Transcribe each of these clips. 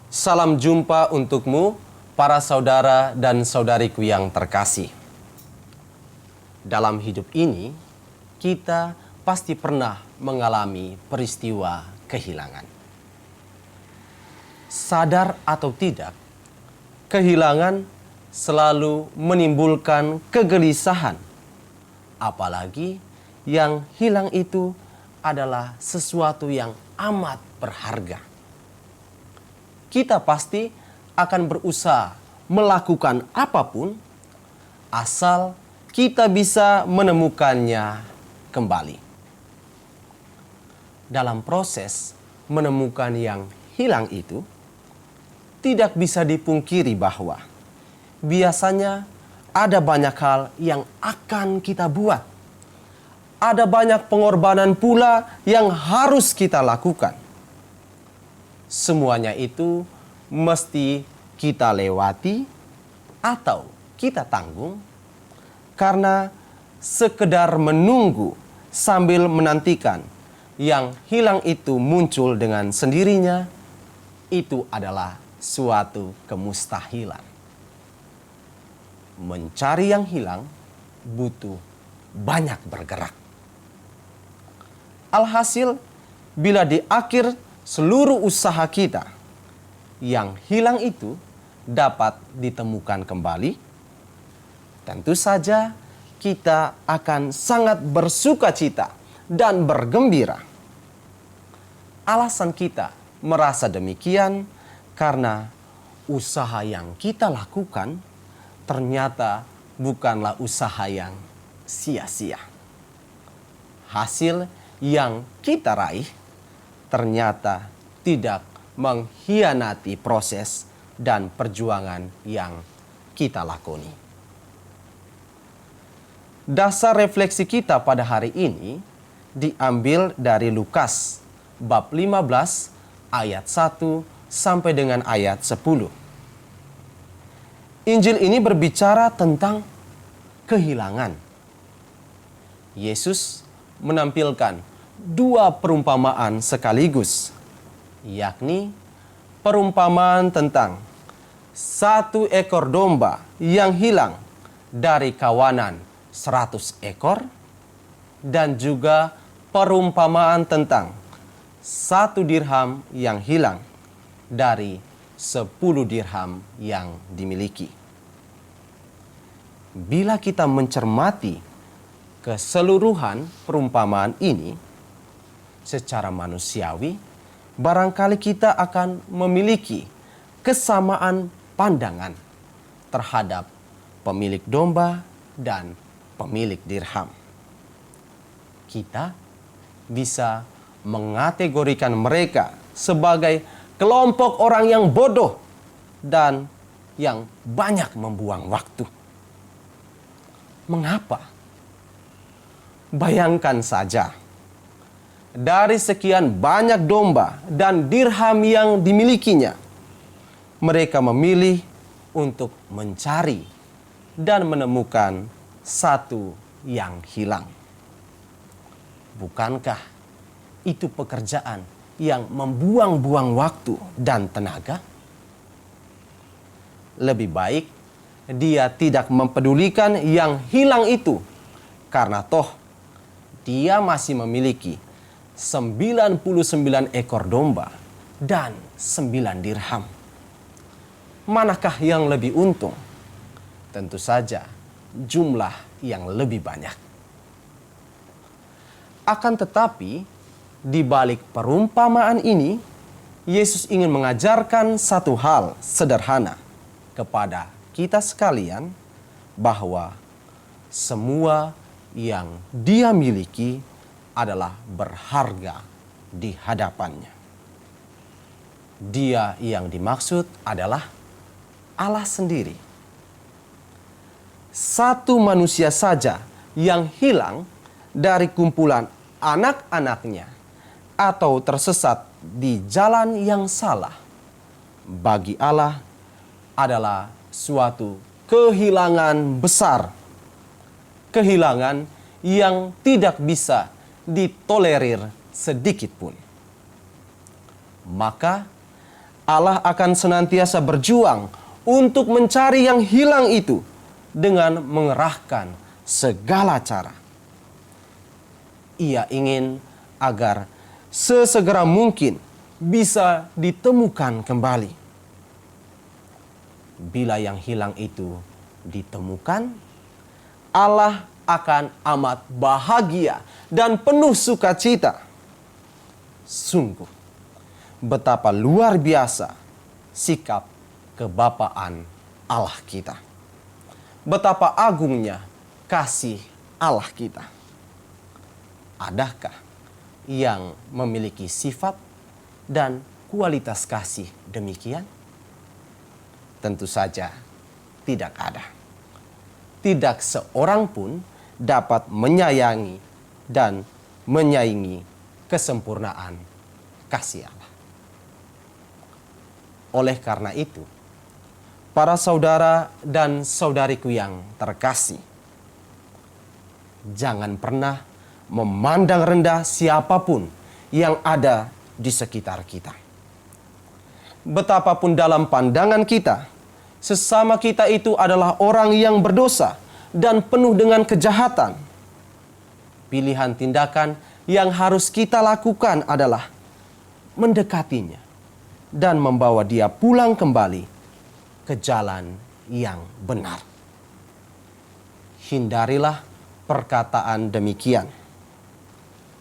Salam jumpa untukmu, para saudara dan saudariku yang terkasih. Dalam hidup ini, kita pasti pernah mengalami peristiwa kehilangan. Sadar atau tidak, kehilangan selalu menimbulkan kegelisahan. Apalagi yang hilang itu adalah sesuatu yang amat berharga. Kita pasti akan berusaha melakukan apapun asal kita bisa menemukannya kembali. Dalam proses menemukan yang hilang itu, tidak bisa dipungkiri bahwa biasanya ada banyak hal yang akan kita buat. Ada banyak pengorbanan pula yang harus kita lakukan. Semuanya itu mesti kita lewati atau kita tanggung karena sekedar menunggu sambil menantikan yang hilang itu muncul dengan sendirinya, itu adalah suatu kemustahilan. Mencari yang hilang butuh banyak bergerak. Alhasil, bila di akhir seluruh usaha kita, yang hilang itu dapat ditemukan kembali, tentu saja kita akan sangat bersuka cita dan bergembira. Alasan kita merasa demikian karena usaha yang kita lakukan ternyata bukanlah usaha yang sia-sia. Hasil yang kita raih ternyata tidak mengkhianati proses dan perjuangan yang kita lakoni. Dasar refleksi kita pada hari ini diambil dari Lukas bab 15 ayat 1 sampai dengan ayat 10. Injil ini berbicara tentang kehilangan. Yesus menampilkan dua perumpamaan sekaligus, yakni perumpamaan tentang satu ekor domba yang hilang dari kawanan 100 ekor dan juga perumpamaan tentang 1 dirham yang hilang dari 10 dirham yang dimiliki. Bila kita mencermati keseluruhan perumpamaan ini secara manusiawi, barangkali kita akan memiliki kesamaan pandangan terhadap pemilik domba dan pemilik dirham. Kita bisa mengategorikan mereka sebagai kelompok orang yang bodoh dan yang banyak membuang waktu. Mengapa? Bayangkan saja, dari sekian banyak domba dan dirham yang dimilikinya, mereka memilih untuk mencari dan menemukan satu yang hilang. Bukankah itu pekerjaan yang membuang-buang waktu dan tenaga? Lebih baik dia tidak mempedulikan yang hilang itu, karena toh dia masih memiliki 99 ekor domba dan 9 dirham. Manakah yang lebih untung? Tentu saja jumlah yang lebih banyak. Akan tetapi, di balik perumpamaan ini, Yesus ingin mengajarkan satu hal sederhana kepada kita sekalian, bahwa semua yang dia miliki adalah berharga di hadapannya. Dia yang dimaksud adalah Allah sendiri. Satu manusia saja yang hilang dari kumpulan anak-anaknya atau tersesat di jalan yang salah, bagi Allah adalah suatu kehilangan besar. Kehilangan yang tidak bisa ditolerir sedikit pun. Maka Allah akan senantiasa berjuang untuk mencari yang hilang itu dengan mengerahkan segala cara. Ia ingin agar sesegera mungkin bisa ditemukan kembali. Bila yang hilang itu ditemukan, Allah akan amat bahagia dan penuh sukacita. Sungguh, betapa luar biasa sikap kebapaan Allah kita. Betapa agungnya kasih Allah kita. Adakah yang memiliki sifat dan kualitas kasih demikian? Tentu saja tidak ada. Tidak seorang pun dapat menyayangi dan menyaingi kesempurnaan kasih Allah. Oleh karena itu, para saudara dan saudariku yang terkasih, jangan pernah memandang rendah siapapun yang ada di sekitar kita. Betapapun dalam pandangan kita, sesama kita itu adalah orang yang berdosa dan penuh dengan kejahatan. Pilihan tindakan yang harus kita lakukan adalah mendekatinya dan membawa dia pulang kembali ke jalan yang benar. Hindarilah perkataan demikian.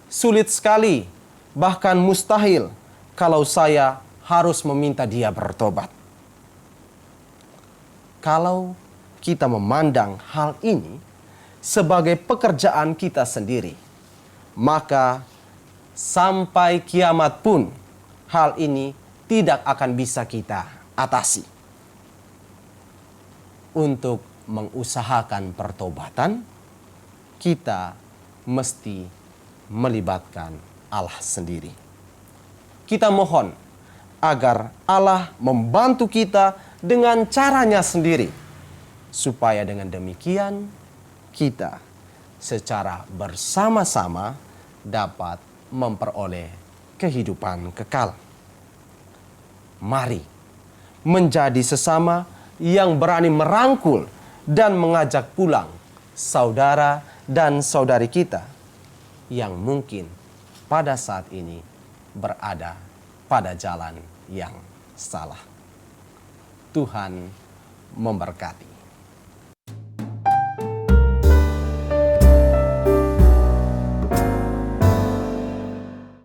Sulit sekali, bahkan mustahil, kalau saya harus meminta dia bertobat. Kalau kita memandang hal ini sebagai pekerjaan kita sendiri, maka sampai kiamat pun hal ini tidak akan bisa kita atasi. Untuk mengusahakan pertobatan, kita mesti melibatkan Allah sendiri. Kita mohon agar Allah membantu kita dengan caranya sendiri, supaya dengan demikian kita secara bersama-sama dapat memperoleh kehidupan kekal. Mari menjadi sesama yang berani merangkul dan mengajak pulang saudara dan saudari kita yang mungkin pada saat ini berada pada jalan yang salah. Tuhan memberkati.